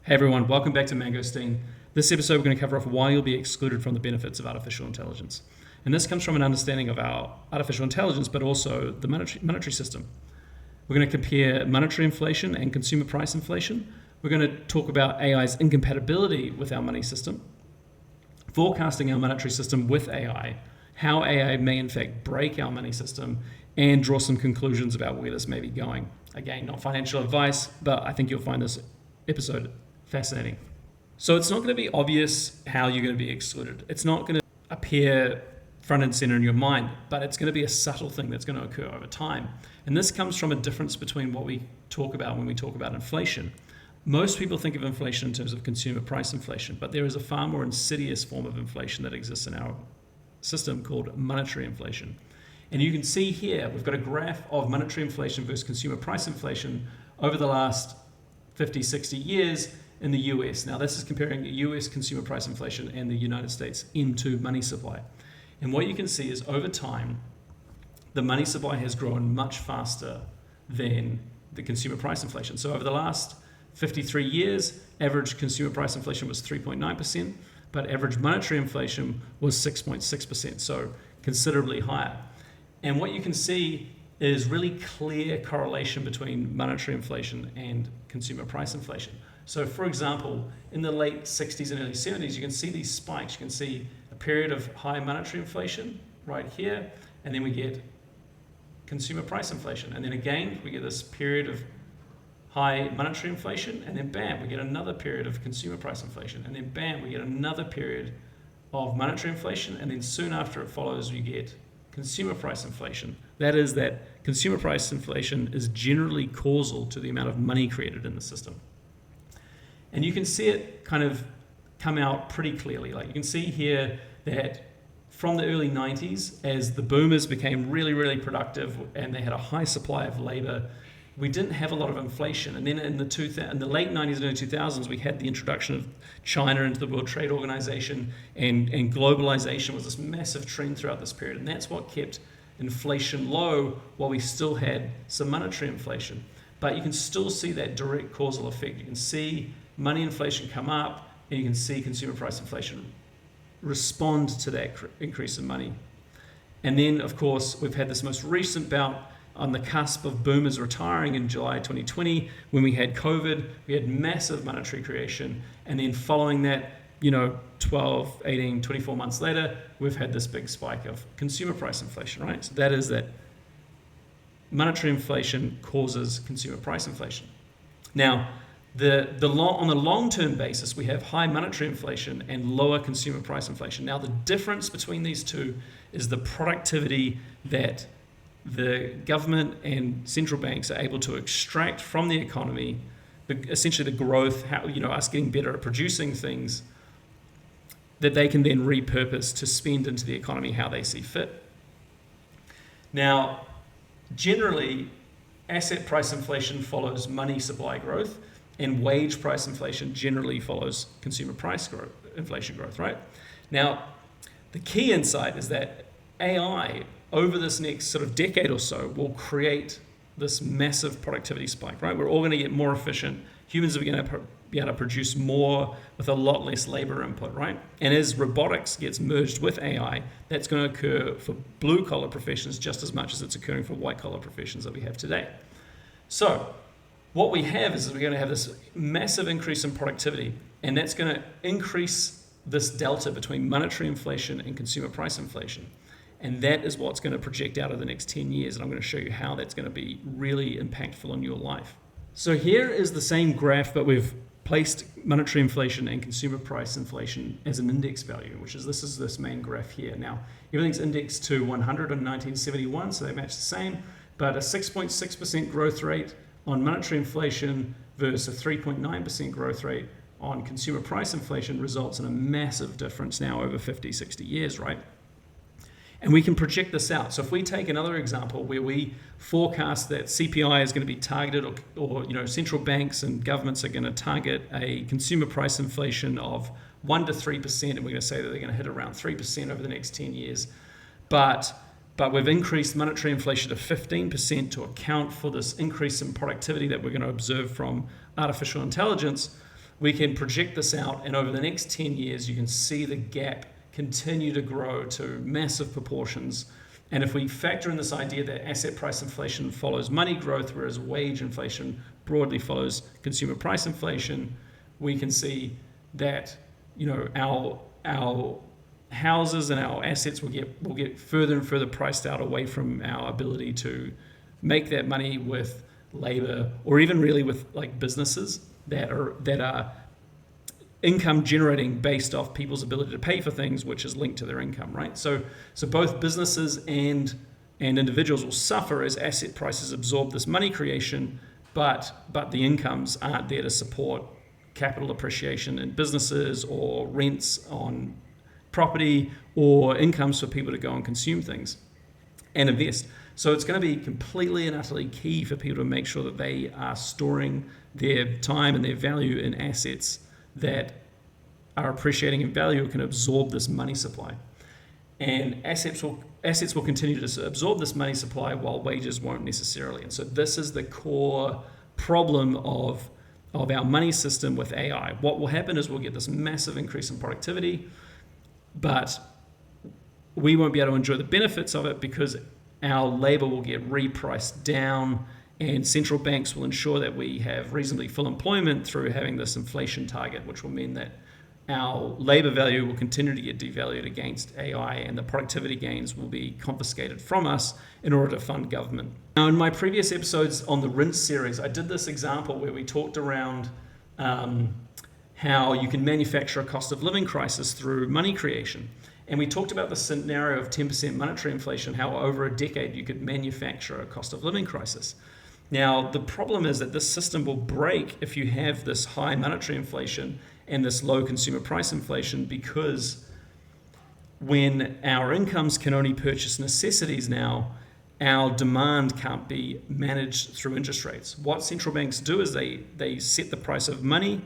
Hey everyone, welcome back to Mangosteen. This episode we're going to cover off why you'll be excluded from the benefits of artificial intelligence. And this comes from an understanding of our artificial intelligence, but also the monetary system. We're going to compare monetary inflation and consumer price inflation. We're going to talk about AI's incompatibility with our money system, forecasting our monetary system with AI, how AI may in fact break our money system, and draw some conclusions about where this may be going. Again, not financial advice, but I think you'll find this episode fascinating. So it's not going to be obvious how you're going to be excluded. It's not going to appear front and center in your mind, but it's going to be a subtle thing that's going to occur over time. And this comes from a difference between what we talk about when we talk about inflation. Most people think of inflation in terms of consumer price inflation, but there is a far more insidious form of inflation that exists in our system called monetary inflation. And you can see here, we've got a graph of monetary inflation versus consumer price inflation over the last 50, 60 years in the US. Now, this is comparing US consumer price inflation and the United States into money supply. And what you can see is over time, the money supply has grown much faster than the consumer price inflation. So over the last 53 years, average consumer price inflation was 3.9%, but average monetary inflation was 6.6%, so considerably higher. And what you can see is really clear correlation between monetary inflation and consumer price inflation. So for example, in the late 60s and early 70s, you can see these spikes. You can see a period of high monetary inflation right here, and then we get consumer price inflation. And then again, we get this period of high monetary inflation, and then bam, we get another period of consumer price inflation. And then bam, we get another period of monetary inflation, and then soon after it follows, we get consumer price inflation. That is that consumer price inflation is generally causal to the amount of money created in the system. And you can see it kind of come out pretty clearly. Like you can see here that from the early 90s, as the boomers became really, really productive and they had a high supply of labor, we didn't have a lot of inflation. And then in the late 90s and early 2000s, we had the introduction of China into the World Trade Organization, and globalization was this massive trend throughout this period. And that's what kept inflation low while we still had some monetary inflation. But you can still see that direct causal effect. You can see money inflation come up, and you can see consumer price inflation respond to that increase in money. And then, of course, we've had this most recent bout on the cusp of boomers retiring in July 2020. When we had COVID, we had massive monetary creation. And then following that, 12, 18, 24 months later, we've had this big spike of consumer price inflation, right? So that is that monetary inflation causes consumer price inflation. Now, on the long-term basis, we have high monetary inflation and lower consumer price inflation. Now, the difference between these two is the productivity that the government and central banks are able to extract from the economy, essentially the growth, us getting better at producing things that they can then repurpose to spend into the economy how they see fit. Now, generally, asset price inflation follows money supply growth, and wage price inflation generally follows consumer price inflation growth, right? Now, the key insight is that AI, over this next sort of decade or so, will create this massive productivity spike, right? We're all going to get more efficient. Humans are going to be able to produce more with a lot less labor input, right? And as robotics gets merged with AI, that's going to occur for blue-collar professions just as much as it's occurring for white-collar professions that we have today. So what we have is we're going to have this massive increase in productivity, and that's going to increase this delta between monetary inflation and consumer price inflation. And that is what's going to project out over the next 10 years. And I'm going to show you how that's going to be really impactful in your life. So here is the same graph, but we've placed monetary inflation and consumer price inflation as an index value, this is this main graph here. Now, everything's indexed to 100 in 1971, so they match the same, but a 6.6% growth rate on monetary inflation versus a 3.9% growth rate on consumer price inflation results in a massive difference now over 50, 60 years, right? And we can project this out. So if we take another example where we forecast that CPI is going to be targeted, or central banks and governments are going to target a consumer price inflation of 1 to 3%, and we're going to say that they're going to hit around 3% over the next 10 years. But we've increased monetary inflation to 15% to account for this increase in productivity that we're going to observe from artificial intelligence. we can project this out, and over the next 10 years, you can see the gap continue to grow to massive proportions. And if we factor in this idea that asset price inflation follows money growth, whereas wage inflation broadly follows consumer price inflation, we can see that, you know, our houses and our assets will get further and further priced out away from our ability to make that money with labor, or even really with like businesses that are income generating based off people's ability to pay for things, which is linked to their income, right? So both businesses and individuals will suffer as asset prices absorb this money creation, but the incomes aren't there to support capital appreciation in businesses, or rents on property, or incomes for people to go and consume things and invest. So it's going to be completely and utterly key for people to make sure that they are storing their time and their value in assets that are appreciating in value, can absorb this money supply. And assets will continue to absorb this money supply while wages won't necessarily. And so this is the core problem of our money system with AI. What will happen is we'll get this massive increase in productivity, but we won't be able to enjoy the benefits of it because our labor will get repriced down, and central banks will ensure that we have reasonably full employment through having this inflation target, which will mean that our labor value will continue to get devalued against AI, and the productivity gains will be confiscated from us in order to fund government. Now, in my previous episodes on the Rinse series, I did this example where we talked around how you can manufacture a cost of living crisis through money creation. And we talked about the scenario of 10% monetary inflation, how over a decade you could manufacture a cost of living crisis. Now, the problem is that this system will break if you have this high monetary inflation and this low consumer price inflation, because when our incomes can only purchase necessities now, our demand can't be managed through interest rates. What central banks do is they set the price of money,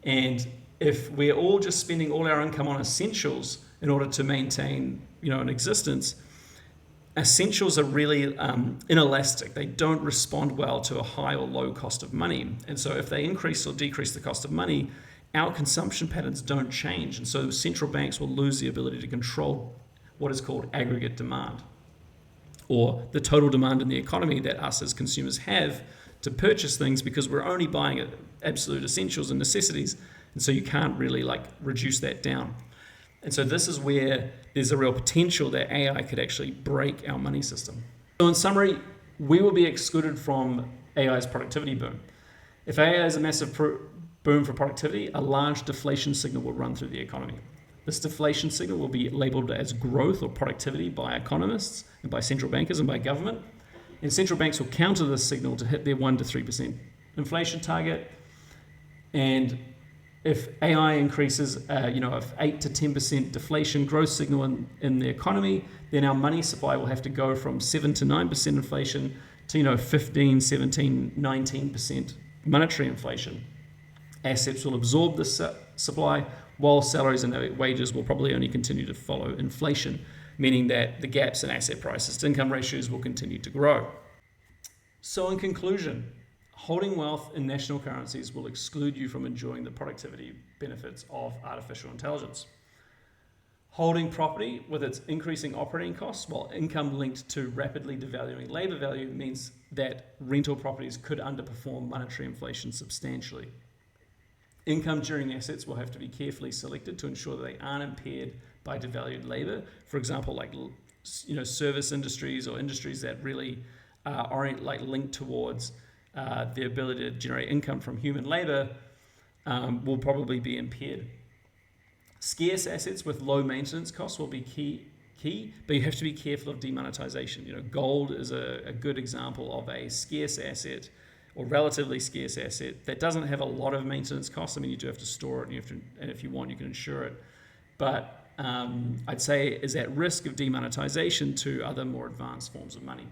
and if we're all just spending all our income on essentials in order to maintain, an existence, essentials are really inelastic. They don't respond well to a high or low cost of money. And so if they increase or decrease the cost of money, our consumption patterns don't change. And so central banks will lose the ability to control what is called aggregate demand, or the total demand in the economy that us as consumers have to purchase things, because we're only buying absolute essentials and necessities. And so you can't really reduce that down. And so this is where there's a real potential that AI could actually break our money system. So in summary, we will be excluded from AI's productivity boom. If AI is a massive boom for productivity, a large deflation signal will run through the economy. This deflation signal will be labeled as growth or productivity by economists and by central bankers and by government. And central banks will counter this signal to hit their 1% to 3% inflation target. And if AI increases, if 8 to 10% deflation growth signal in the economy, then our money supply will have to go from 7 to 9% inflation to 15, 17, 19% monetary inflation. Assets will absorb this supply, while salaries and wages will probably only continue to follow inflation, meaning that the gaps in asset prices to income ratios will continue to grow. So in conclusion, holding wealth in national currencies will exclude you from enjoying the productivity benefits of artificial intelligence. Holding property with its increasing operating costs while income linked to rapidly devaluing labor value means that rental properties could underperform monetary inflation substantially. Income-generating assets will have to be carefully selected to ensure that they aren't impaired by devalued labor. For example, service industries or industries that really aren't linked towards the ability to generate income from human labor will probably be impaired. Scarce assets with low maintenance costs will be key, but you have to be careful of demonetization. Gold is a good example of a scarce asset, or relatively scarce asset, that doesn't have a lot of maintenance costs. I mean, you do have to store it, and if you want, you can insure it. But I'd say is at risk of demonetization to other more advanced forms of money.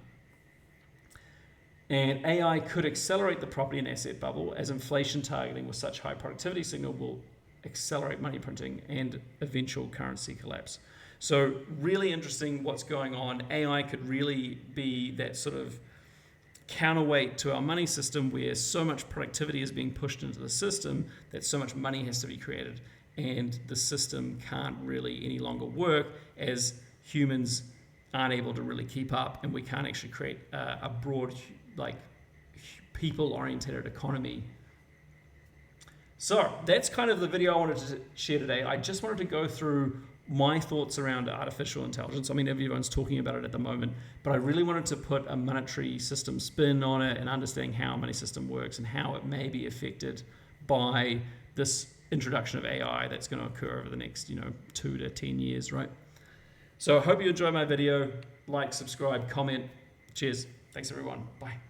And AI could accelerate the property and asset bubble, as inflation targeting with such high productivity signal will accelerate money printing and eventual currency collapse. So really interesting what's going on. AI could really be that sort of counterweight to our money system where so much productivity is being pushed into the system that so much money has to be created, and the system can't really any longer work as humans aren't able to really keep up, and we can't actually create a broad, like, people-oriented economy. So that's kind of the video I wanted to share today. I just wanted to go through my thoughts around artificial intelligence. I mean, everyone's talking about it at the moment, but I really wanted to put a monetary system spin on it and understanding how a money system works and how it may be affected by this introduction of AI that's going to occur over the next, 2 to 10 years, right? So I hope you enjoyed my video. Like, subscribe, comment. Cheers. Thanks, everyone. Bye.